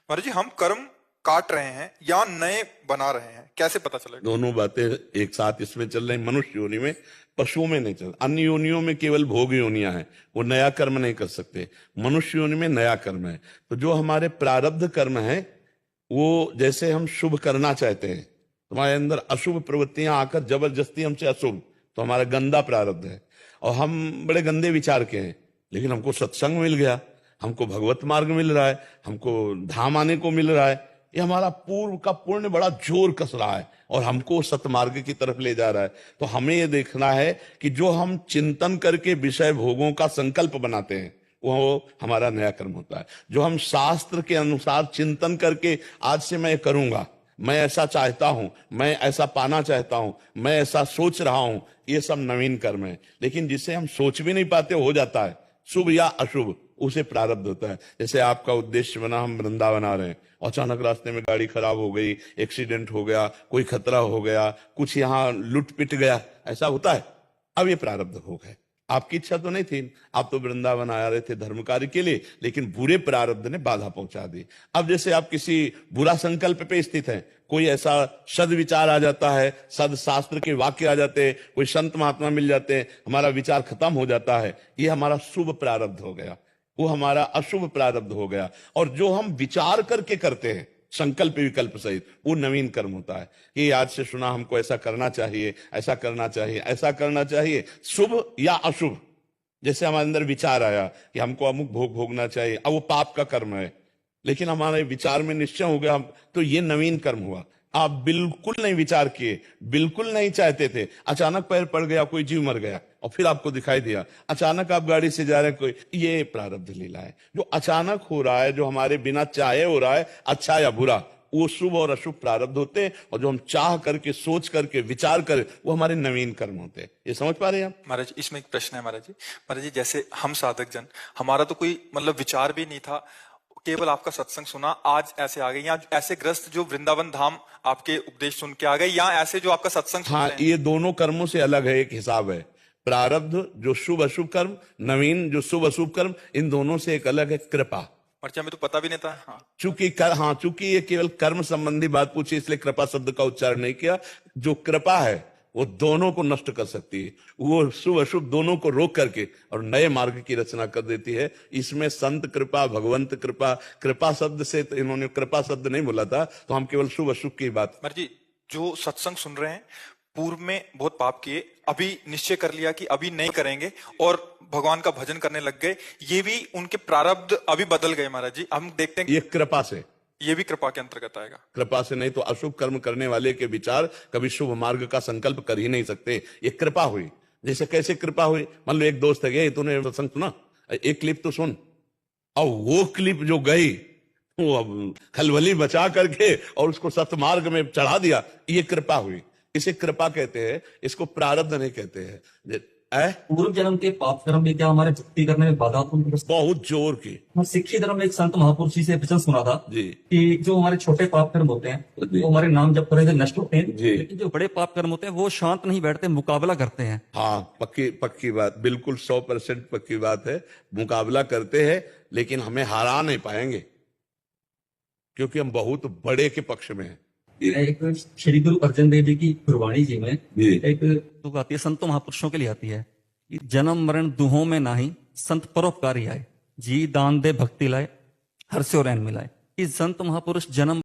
महाराज जी, हम कर्म काट रहे हैं या नए बना रहे हैं, कैसे पता चलेगा? दोनों बातें एक साथ इसमें चल रही। मनुष्य योनि में, पशुओं में नहीं चल। अन्य योनियों में केवल भोग योनियां हैं, वो नया कर्म नहीं कर सकते। मनुष्य योनि में नया कर्म है। तो जो हमारे प्रारब्ध कर्म है, वो जैसे हम शुभ करना चाहते हैं, तुम्हारे अंदर अशुभ प्रवृत्तियां आकर जबरदस्ती हमसे अशुभ, तो हमारा गंदा प्रारब्ध है। और हम बड़े गंदे विचार के हैं, लेकिन हमको सत्संग मिल गया, हमको भगवत मार्ग मिल रहा है, हमको धाम आने को मिल रहा है। ये हमारा पूर्व का पुण्य बड़ा जोर कस रहा है और हमको सतमार्ग की तरफ ले जा रहा है। तो हमें ये देखना है कि जो हम चिंतन करके विषय भोगों का संकल्प बनाते हैं, वो हमारा नया कर्म होता है। जो हम शास्त्र के अनुसार चिंतन करके आज से मैं करूंगा, मैं ऐसा चाहता हूं, मैं ऐसा पाना चाहता हूं, मैं ऐसा सोच रहा हूं, ये सब नवीन कर्म है। लेकिन जिसे हम सोच भी नहीं पाते हो जाता है, शुभ या अशुभ, उसे प्रारब्ध होता है। जैसे आपका उद्देश्य बना, हम वृंदावन आ रहे हैं, अचानक रास्ते में गाड़ी खराब हो गई, एक्सीडेंट हो गया, कोई खतरा हो गया, कुछ यहाँ लुट पिट गया, ऐसा होता है। अब ये प्रारब्ध हो गए। आपकी इच्छा तो नहीं थी, आप तो वृंदावन आ रहे थे धर्म कार्य के लिए, लेकिन बुरे प्रारब्ध ने बाधा पहुंचा दी। अब जैसे आप किसी बुरा संकल्प पे स्थित हैं, कोई ऐसा सद विचार आ जाता है, सद शास्त्र के वाक्य आ जाते हैं, कोई संत महात्मा मिल जाते हैं, हमारा विचार खत्म हो जाता है, ये हमारा शुभ प्रारब्ध हो गया, वो हमारा अशुभ प्रारब्ध हो गया। और जो हम विचार करके करते हैं संकल्प विकल्प सहित, वो नवीन कर्म होता है कि आज से सुना हमको ऐसा करना चाहिए, ऐसा करना चाहिए, ऐसा करना चाहिए, शुभ या अशुभ। जैसे हमारे अंदर विचार आया कि हमको अमुक भोग भोगना चाहिए, अब वो पाप का कर्म है, लेकिन हमारे विचार में निश्चय हो गया, तो ये नवीन कर्म हुआ। आप बिल्कुल नहीं विचार किए, बिल्कुल नहीं चाहते थे, अचानक पैर पड़ गया, कोई जीव मर गया, और फिर आपको दिखाई दिया, अचानक आप गाड़ी से जा रहे हैं, कोई, ये प्रारब्ध लीला है। जो अचानक हो रहा है, जो हमारे बिना चाहे हो रहा है, अच्छा या बुरा, वो शुभ और अशुभ प्रारब्ध होते हैं। और जो हम चाह करके, सोच करके, विचार करें, वो हमारे नवीन कर्म होते हैं। ये समझ पा रहे हैं आप? महाराज जी, इसमें एक प्रश्न है महाराज जी, जैसे हम साधक जन, हमारा तो कोई मतलब विचार भी नहीं था, केवल आपका सत्संग सुना, आज ऐसे आ गए, या ऐसे ग्रस्त जो वृंदावन धाम आपके उपदेश सुन के आ गए, या ऐसे जो आपका सत्संग सुन हाँ, रहे हैं? ये दोनों कर्मों से अलग है, एक हिसाब है। प्रारब्ध जो शुभ अशुभ कर्म, नवीन जो शुभ अशुभ कर्म, इन दोनों से एक अलग है कृपा। महाराज हमें तो पता भी नहीं था। हाँ। चूंकि ये केवल कर्म संबंधी बात पूछी, इसलिए कृपा शब्द का उच्चारण नहीं किया। जो कृपा है वो दोनों को नष्ट कर सकती है, वो शुभ अशुभ दोनों को रोक करके और नए मार्ग की रचना कर देती है। इसमें संत कृपा, भगवंत कृपा, कृपा शब्द से तो इन्होंने कृपा शब्द नहीं बोला था, तो हम केवल शुभ अशुभ की बात। महाराज जी, जो सत्संग सुन रहे हैं, पूर्व में बहुत पाप किए, अभी निश्चय कर लिया कि अभी नहीं करेंगे और भगवान का भजन करने लग गए, ये भी उनके प्रारब्ध अभी बदल गए महाराज जी, हम देखते हैं। ये कृपा से, ये भी कृपा के अंतर्गत आएगा? कृपा से नहीं तो अशुभ कर्म करने वाले के विचार कभी शुभ मार्ग का संकल्प कर ही नहीं सकते। ये कृपा हुई। जैसे कैसे कृपा हुई? मान लो एक दोस्त है गया, तूने सत्संग सुना, एक क्लिप तो सुन, और वो क्लिप जो गई, वो अब खलबली बचा करके और उसको सतमार्ग में चढ़ा दिया, ये कृपा हुई। इसे कृपा कहते हैं, इसको प्रारब्ध नहीं कहते हैं। पूर्व जन्म के पाप कर्म भी क्या हमारे भक्ति करने में बाधा उत्पन्न कर सकते हैं? बहुत जोर की। मैं सिक्खी धर्म में एक संत महापुरुष जी से वचन सुना था जी, कि जो हमारे छोटे पाप कर्म होते हैं वो हमारे नाम जप करे नष्ट होते हैं, जी। लेकिन जो बड़े पाप कर्म होते हैं वो शांत नहीं बैठते, मुकाबला करते हैं। हाँ, पक्की बात, बिल्कुल 100% पक्की बात है। मुकाबला करते हैं, लेकिन हमें हरा नहीं पाएंगे, क्योंकि हम बहुत बड़े के पक्ष में हैं। एक श्री गुरु अर्जन देव जी की गुरबाणी जी में जी। एक तुक आती है, संतों महापुरुषों के लिए आती है कि जन्म मरण दुहों में नाही, संत परोपकारी आए, जी दान दे भक्ति लाए, हर से और मिलाए। कि संत महापुरुष जन्म